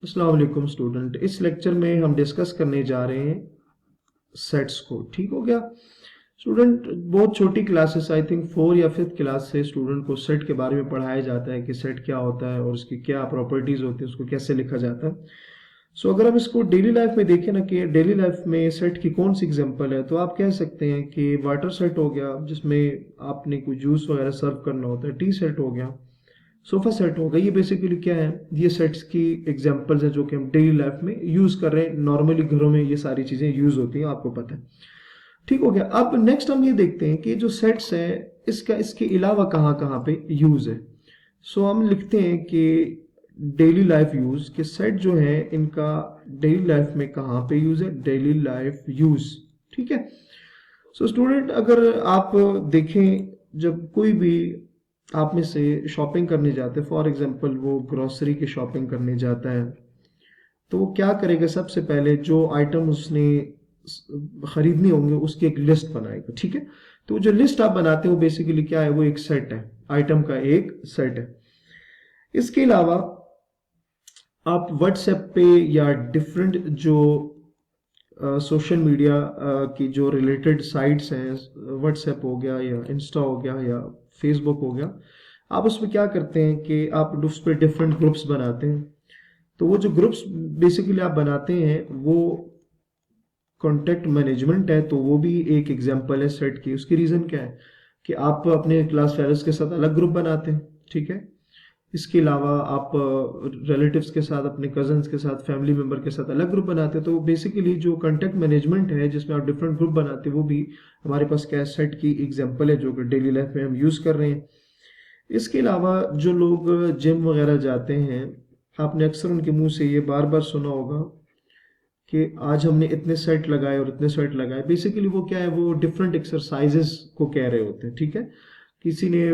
अस्सलाम वालेकुम स्टूडेंट। इस लेक्चर में हम डिस्कस करने जा रहे हैं सेट्स को। ठीक हो गया स्टूडेंट? बहुत छोटी क्लासेस, आई थिंक 4 या 5th क्लास से स्टूडेंट को सेट के बारे में पढ़ाया जाता है कि सेट क्या होता है और उसकी क्या प्रॉपर्टीज होती है, उसको कैसे लिखा जाता है। सो अगर हम इसको डेली लाइफ में देखें ना कि डेली लाइफ में सेट की कौन सी एग्जांपल है, तो आप कह सकते हैं कि वाटर सेट हो गया जिसमें आपने कोई जूस वगैरह सर्व करना होता है, टी सेट हो गया, सोफा सेट हो गया। ये बेसिकली क्या है, ये सेट्स की एग्जांपल्स हैं जो कि हम डेली लाइफ में यूज कर रहे हैं। नॉर्मली घरों में ये सारी चीजें यूज होती हैं, आपको पता है। ठीक हो गया। अब नेक्स्ट हम ये देखते हैं कि जो सेट्स है इसका इसके अलावा कहाँ कहाँ पे यूज है। सो हम लिखते हैं कि डेली लाइफ यूज के सेट जो है इनका डेली लाइफ में कहाँ पे यूज है, डेली लाइफ यूज। ठीक है। सो स्टूडेंट, अगर आप देखें, जब कोई भी आप में से शॉपिंग करने जाते हैं, फॉर एग्जांपल वो ग्रोसरी की शॉपिंग करने जाता है, तो वो क्या करेगा, सबसे पहले जो आइटम उसने खरीदने होंगे उसकी एक लिस्ट बनाएगा। ठीक है। तो जो लिस्ट आप बनाते हो बेसिकली क्या है, वो एक सेट है, आइटम का एक सेट है। इसके अलावा आप व्हाट्सएप पे या डिफरेंट जो सोशल मीडिया की जो रिलेटेड साइट्स हैं, व्हाट्सएप हो गया या इंस्टा हो गया या फेसबुक हो गया, आप उसमें क्या करते हैं कि आप उस पर डिफरेंट ग्रुप्स बनाते हैं। तो वो जो ग्रुप्स बेसिकली आप बनाते हैं वो कॉन्टेक्ट मैनेजमेंट है, तो वो भी एक एग्जांपल है सेट की। उसकी रीज़न क्या है कि आप अपने क्लास फेलोज के साथ अलग ग्रुप बनाते हैं। ठीक है। इसके अलावा आप रिलेटिव्स के साथ, अपने कजन्स के साथ, फैमिली मेंबर के साथ अलग ग्रुप बनाते हैं। तो बेसिकली जो कॉन्टेक्ट मैनेजमेंट है जिसमें आप डिफरेंट ग्रुप बनाते हैं, वो भी हमारे पास क्या सेट की एग्जांपल है जो कि डेली लाइफ में हम यूज़ कर रहे हैं। इसके अलावा जो लोग जिम वगैरह जाते हैं, आपने अक्सर उनके मुंह से ये बार बार सुना होगा कि आज हमने इतने सेट लगाए और इतने सेट लगाए। बेसिकली वो क्या है, वो डिफरेंट एक्सरसाइजेस को कह रहे होते हैं। ठीक है। किसी ने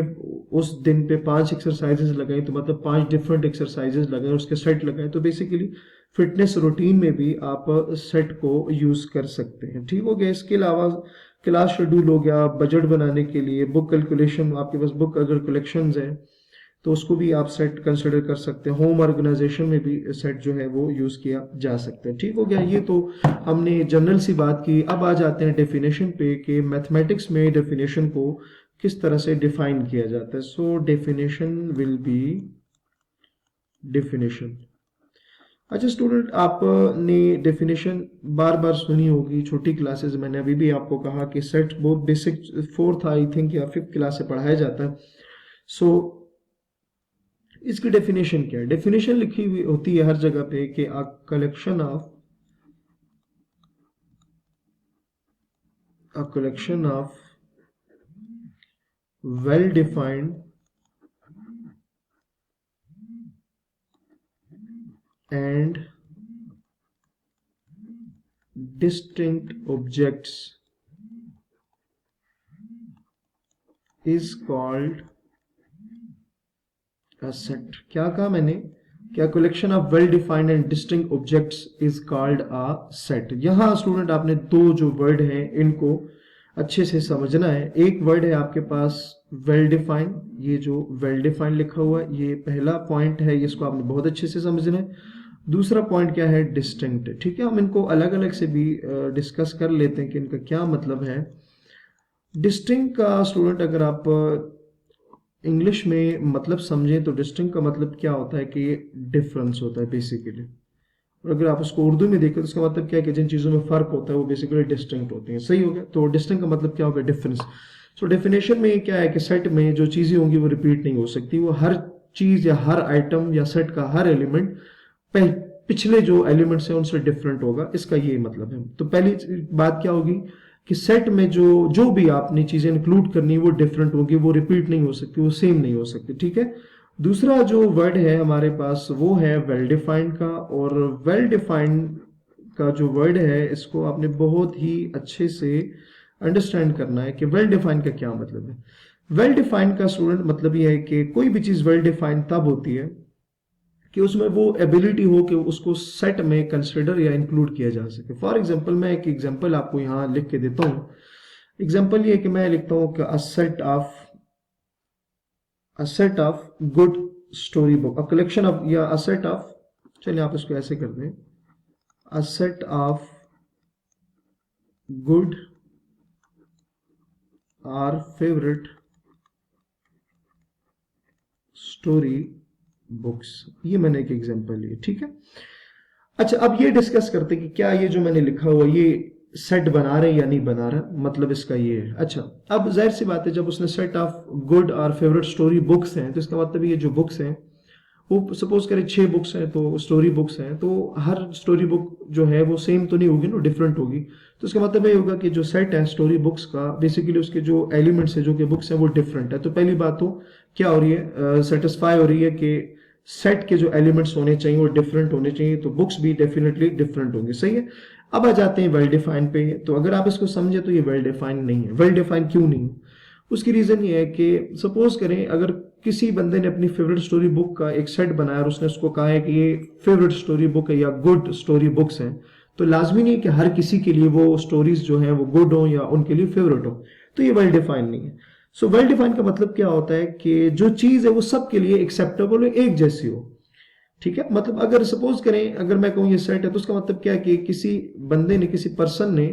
उस दिन पे 5 एक्सरसाइजेस लगाई तो मतलब 5 डिफरेंट एक्सरसाइजेस लगाए, उसके सेट लगाए। तो बेसिकली फिटनेस रूटीन में भी आप सेट को यूज कर सकते हैं। ठीक हो गया। इसके अलावा क्लास शेड्यूल हो गया, बजट बनाने के लिए, बुक कैलकुलेशन, आपके पास बुक अगर कलेक्शंस है तो उसको भी आप सेट कंसिडर कर सकते हैं। होम ऑर्गेनाइजेशन में भी सेट जो है वो यूज किया जा सकता है। ठीक हो गया। ये तो हमने जनरल सी बात की। अब आ जाते हैं डेफिनेशन पे कि मैथमेटिक्स में डेफिनेशन को किस तरह से डिफाइन किया जाता है। So definition will be definition. अच्छा स्टूडेंट, आपने डेफिनेशन बार बार सुनी होगी छोटी क्लासेस। मैंने अभी भी आपको कहा कि सेट बहुत बेसिक 4th आई थिंक या 5th क्लास से पढ़ाया जाता है। सो इसकी डेफिनेशन क्या है? डेफिनेशन लिखी हुई होती है हर जगह पे कि a collection of well defined and distinct objects is called a set। क्या कहा मैंने? क्या collection of well defined and distinct objects is called a set. यहां स्टूडेंट आपने दो जो वर्ड हैं इनको अच्छे से समझना है। एक वर्ड है आपके पास वेल डिफाइंड, ये जो वेल डिफाइंड लिखा हुआ है ये पहला पॉइंट है, इसको आपने बहुत अच्छे से समझना है। दूसरा पॉइंट क्या है? डिस्टिंक्ट। ठीक है। हम इनको अलग अलग से भी डिस्कस कर लेते हैं कि इनका क्या मतलब है। डिस्टिंक्ट का स्टूडेंट अगर आप इंग्लिश में मतलब समझें तो डिस्टिंक्ट का मतलब क्या होता है कि ये डिफरेंस होता है बेसिकली। और अगर आप उसको उर्दू में देखें तो उसका मतलब क्या है कि जिन चीज़ों में फर्क होता है वो बेसिकली डिस्टिंक्ट होती हैं। सही हो गया। तो डिस्टिंक्ट का मतलब क्या होगा? डिफरेंस। सो डेफिनेशन में क्या है कि सेट में जो चीज़ें होंगी वो रिपीट नहीं हो सकती। वो हर चीज़ या हर आइटम या सेट का हर एलिमेंट पिछले जो एलिमेंट्स हैं उनसे डिफरेंट होगा। इसका ये मतलब है। तो पहली बात क्या होगी कि सेट में जो जो भी आपने चीजें इंक्लूड करनी वो डिफरेंट होगी, वो रिपीट नहीं हो सकती, वो सेम नहीं हो सकती। ठीक है। दूसरा जो वर्ड है हमारे पास वो है वेल डिफाइंड का। और वेल डिफाइंड का जो वर्ड है इसको आपने बहुत ही अच्छे से अंडरस्टैंड करना है कि वेल डिफाइंड का क्या मतलब है। वेल डिफाइंड का स्टूडेंट मतलब ये है कि कोई भी चीज वेल डिफाइंड तब होती है कि उसमें वो एबिलिटी हो कि उसको सेट में कंसिडर या इंक्लूड किया जा सके। फॉर एग्जांपल मैं एक एग्जांपल आपको यहाँ लिख के देता हूँ। एग्जांपल ये कि मैं लिखता हूँ कि a set of good story book, a collection of, या अ सेट ऑफ, चलिए आप इसको ऐसे कर दें, a set of good are favourite story books, ये मैंने एक एग्जांपल लिया, ठीक है। अच्छा, अब ये डिस्कस करते कि क्या ये जो मैंने लिखा हुआ ये सेट बना रहे या नहीं बना रहा, मतलब इसका ये है। अच्छा, अब जाहिर सी बात है जब उसने सेट ऑफ गुड और फेवरेट स्टोरी बुक्स हैं तो इसका मतलब ये जो बुक्स हैं वो सपोज करें 6 बुक्स हैं, तो स्टोरी बुक्स हैं, तो हर स्टोरी बुक जो है वो सेम तो नहीं होगी ना, डिफरेंट होगी। तो इसका मतलब ये होगा कि जो सेट है स्टोरी बुक्स का, बेसिकली उसके जो एलिमेंट्स है जो कि बुक्स हैं वो डिफरेंट है। तो पहली बात तो क्या हो रही है, सेटिस्फाई हो रही है कि सेट के जो एलिमेंट्स होने चाहिए वो डिफरेंट होने चाहिए, तो बुक्स भी डेफिनेटली डिफरेंट होंगे, सही है। अब आ जाते हैं वेल डिफाइंड पे। तो अगर आप इसको समझे तो ये वेल डिफाइंड नहीं है। वेल डिफाइंड क्यों नहीं है? उसकी रीजन ये है कि सपोज करें अगर किसी बंदे ने अपनी फेवरेट स्टोरी बुक का एक सेट बनाया और उसने उसको कहा है कि ये फेवरेट स्टोरी बुक है या गुड स्टोरी बुक्स हैं, तो लाजमी नहीं है कि हर किसी के लिए वो स्टोरीज जो है वो गुड हो या उनके लिए फेवरेट हो, तो ये वेल डिफाइंड नहीं है। सो वेल डिफाइंड का मतलब क्या होता है कि जो चीज है वो सबके लिए एक्सेप्टेबल हो, एक जैसी हो, ठीक है। मतलब अगर सपोज करें अगर मैं कहूँ ये सेट है तो उसका मतलब क्या है कि किसी बंदे ने, किसी पर्सन ने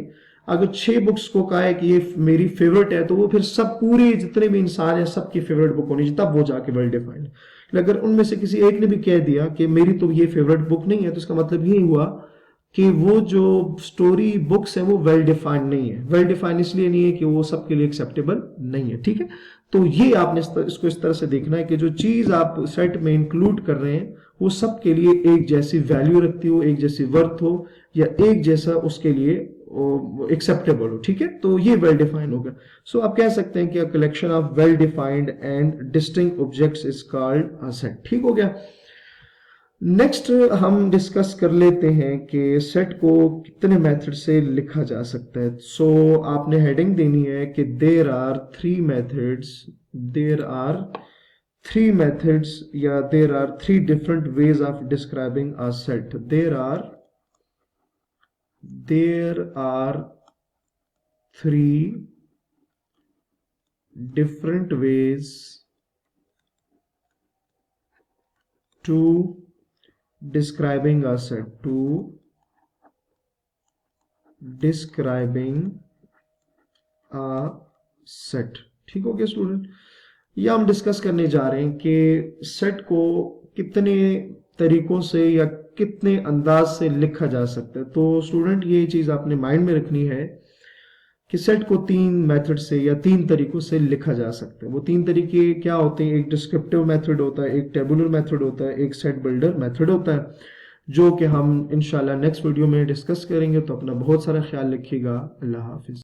अगर 6 बुक्स को कहा है कि ये मेरी फेवरेट है, तो वो फिर सब पूरे जितने भी इंसान है सबकी फेवरेट बुक होनी चाहिए, तब वो जाके वेल डिफाइंड। अगर उनमें से किसी एक ने भी कह दिया कि मेरी तो ये फेवरेट बुक नहीं है, तो इसका मतलब ये हुआ कि वो जो स्टोरी बुक्स है वो वेल डिफाइंड नहीं है। वेल डिफाइंड इसलिए नहीं है कि वो सबके लिए एक्सेप्टेबल नहीं है, ठीक है। तो ये आपने इसको इस तरह से देखना है कि जो चीज आप सेट में इंक्लूड कर रहे हैं वो सबके लिए एक जैसी वैल्यू रखती हो, एक जैसी वर्थ हो, या एक जैसा उसके लिए एक्सेप्टेबल हो, ठीक है। तो ये वेल डिफाइंड होगा। सो आप कह सकते हैं कि a collection of well defined and distinct objects is called a set, ठीक हो गया। नेक्स्ट हम डिस्कस कर लेते हैं कि सेट को कितने मेथड से लिखा जा सकता है। सो आपने हेडिंग देनी है कि देयर आर थ्री मेथड्स या there are 3 different ways of describing a set. There are 3 different ways to describing a set, ठीक हो गया स्टूडेंट। या हम डिस्कस करने जा रहे हैं कि सेट को कितने तरीकों से या कितने अंदाज से लिखा जा सकता है। तो स्टूडेंट ये चीज आपने माइंड में रखनी है कि सेट को 3 मेथड से या 3 तरीकों से लिखा जा सकता है। वो 3 तरीके क्या होते हैं? एक डिस्क्रिप्टिव मेथड होता है, एक टेबुलर मेथड होता है, एक सेट बिल्डर मेथड होता है, जो कि हम इंशाल्लाह नेक्स्ट वीडियो में डिस्कस करेंगे। तो अपना बहुत सारा ख्याल रखिएगा। अल्लाह हाफिज।